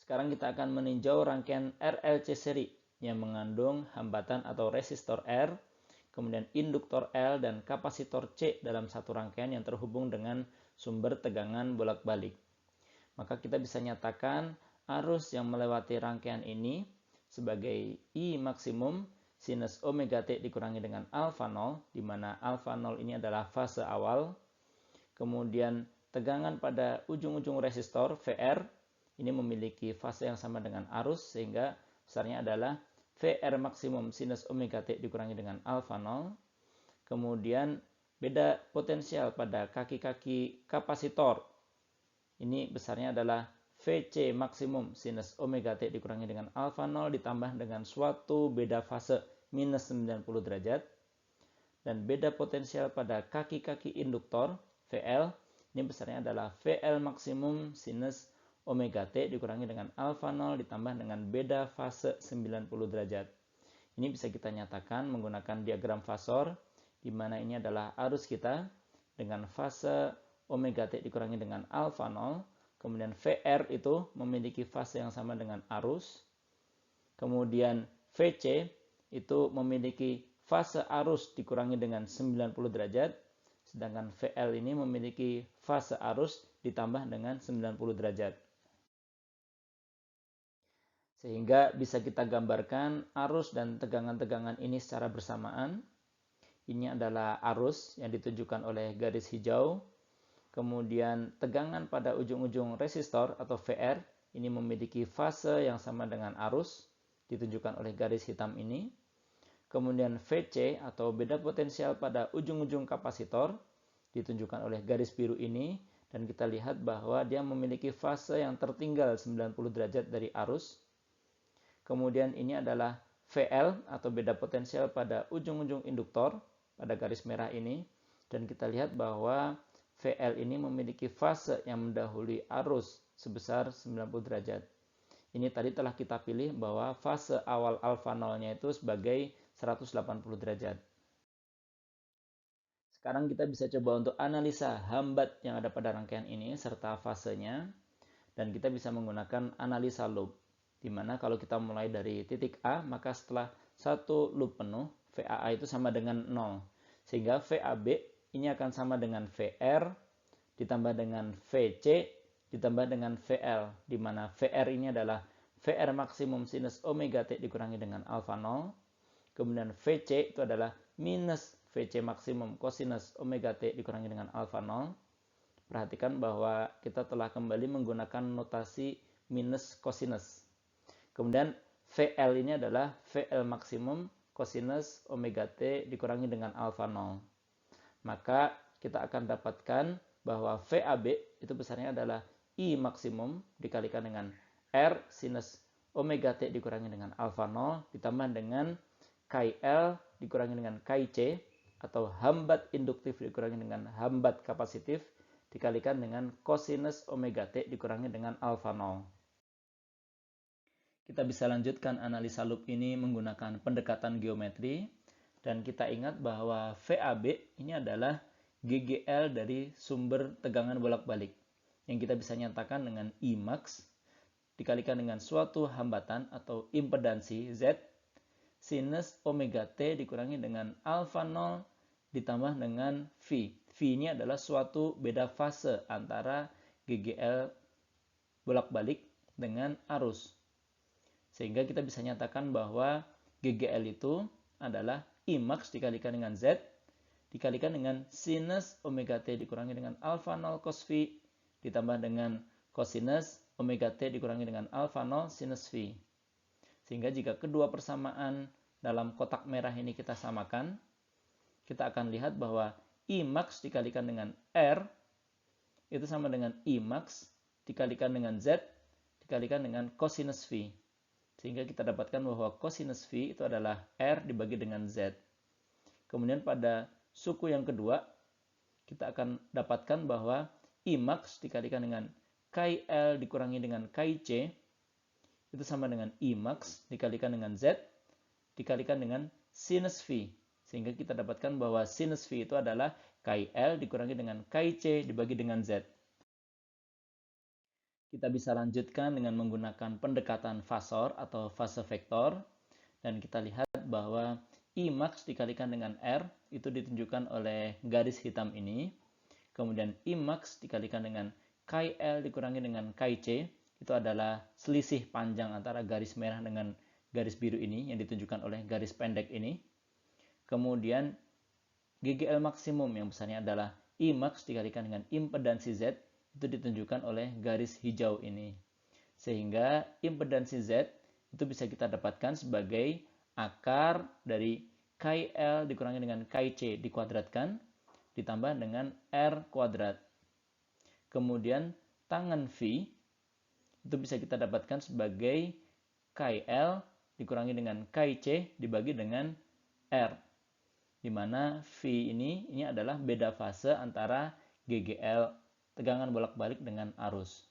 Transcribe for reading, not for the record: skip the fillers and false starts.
Sekarang kita akan meninjau rangkaian RLC seri yang mengandung hambatan atau resistor R, kemudian induktor L dan kapasitor C dalam satu rangkaian yang terhubung dengan sumber tegangan bolak-balik. Maka kita bisa nyatakan arus yang melewati rangkaian ini sebagai I maksimum sinus omega T dikurangi dengan alfa 0, di mana alfa 0 ini adalah fase awal. Kemudian tegangan pada ujung-ujung resistor VR ini memiliki fase yang sama dengan arus, sehingga besarnya adalah VR maksimum sinus omega T dikurangi dengan alfa 0. Kemudian beda potensial pada kaki-kaki kapasitor. Ini besarnya adalah VC maksimum sinus omega T dikurangi dengan alfa 0 ditambah dengan suatu beda fase minus 90 derajat. Dan beda potensial pada kaki-kaki induktor VL, ini besarnya adalah VL maksimum sinus omega T dikurangi dengan alfa 0 ditambah dengan beda fase 90 derajat. Ini bisa kita nyatakan menggunakan diagram fasor, di mana ini adalah arus kita dengan fase omega T dikurangi dengan alfa 0, kemudian VR itu memiliki fase yang sama dengan arus, kemudian VC itu memiliki fase arus dikurangi dengan 90 derajat, sedangkan VL ini memiliki fase arus ditambah dengan 90 derajat. Sehingga bisa kita gambarkan arus dan tegangan-tegangan ini secara bersamaan. Ini adalah arus yang ditunjukkan oleh garis hijau. Kemudian tegangan pada ujung-ujung resistor atau VR ini memiliki fase yang sama dengan arus, ditunjukkan oleh garis hitam ini. Kemudian VC atau beda potensial pada ujung-ujung kapasitor ditunjukkan oleh garis biru ini, dan kita lihat bahwa dia memiliki fase yang tertinggal 90 derajat dari arus. Kemudian ini adalah VL atau beda potensial pada ujung-ujung induktor pada garis merah ini, dan kita lihat bahwa VL ini memiliki fase yang mendahului arus sebesar 90 derajat. Ini tadi telah kita pilih bahwa fase awal alfa 0-nya itu sebagai 180 derajat. Sekarang kita bisa coba untuk analisa hambat yang ada pada rangkaian ini serta fasenya, dan kita bisa menggunakan analisa loop, di mana kalau kita mulai dari titik A, maka setelah satu loop penuh, VAA itu sama dengan 0. Sehingga VAB ini akan sama dengan VR, ditambah dengan VC, ditambah dengan VL, di mana VR ini adalah VR maksimum sinus omega T dikurangi dengan alfa 0. Kemudian VC itu adalah minus VC maksimum cosinus omega T dikurangi dengan alfa 0. Perhatikan bahwa kita telah kembali menggunakan notasi minus cosinus. Kemudian VL ini adalah VL maksimum cosinus omega T dikurangi dengan alfa 0. Maka kita akan dapatkan bahwa VAB itu besarnya adalah I maksimum dikalikan dengan R sinus omega T dikurangi dengan alfa 0 ditambah dengan KL dikurangi dengan KC atau hambat induktif dikurangi dengan hambat kapasitif dikalikan dengan cosinus omega T dikurangi dengan alfa 0. Kita bisa lanjutkan analisa loop ini menggunakan pendekatan geometri, dan kita ingat bahwa VAB ini adalah GGL dari sumber tegangan bolak-balik yang kita bisa nyatakan dengan I max dikalikan dengan suatu hambatan atau impedansi Z sinus omega T dikurangi dengan alfa 0 ditambah dengan V. V ini adalah suatu beda fase antara GGL bolak-balik dengan arus. Sehingga kita bisa nyatakan bahwa GGL itu adalah I max dikalikan dengan Z dikalikan dengan sinus omega T dikurangi dengan alfa 0 cos V ditambah dengan cosinus omega T dikurangi dengan alfa 0 sinus V. Sehingga jika kedua persamaan dalam kotak merah ini kita samakan, kita akan lihat bahwa I max dikalikan dengan R itu sama dengan I max dikalikan dengan Z dikalikan dengan cosinus V. Sehingga kita dapatkan bahwa cosinus V itu adalah R dibagi dengan Z. Kemudian pada suku yang kedua, kita akan dapatkan bahwa I max dikalikan dengan KL dikurangi dengan KC itu sama dengan I max dikalikan dengan Z dikalikan dengan sinus V. Sehingga kita dapatkan bahwa sinus V itu adalah KL dikurangi dengan KC dibagi dengan Z. Kita bisa lanjutkan dengan menggunakan pendekatan fasor atau fase vektor. Dan kita lihat bahwa Imax dikalikan dengan R itu ditunjukkan oleh garis hitam ini. Kemudian Imax dikalikan dengan KL dikurangi dengan KC, itu adalah selisih panjang antara garis merah dengan garis biru ini yang ditunjukkan oleh garis pendek ini. Kemudian GGL maksimum yang besarnya adalah Imax dikalikan dengan impedansi Z, itu ditunjukkan oleh garis hijau ini. Sehingga impedansi Z itu bisa kita dapatkan sebagai akar dari KL dikurangi dengan KC dikuadratkan ditambah dengan R kuadrat. Kemudian tangan V itu bisa kita dapatkan sebagai KL dikurangi dengan KC dibagi dengan R. Di mana V ini adalah beda fase antara GGL tegangan bolak-balik dengan arus.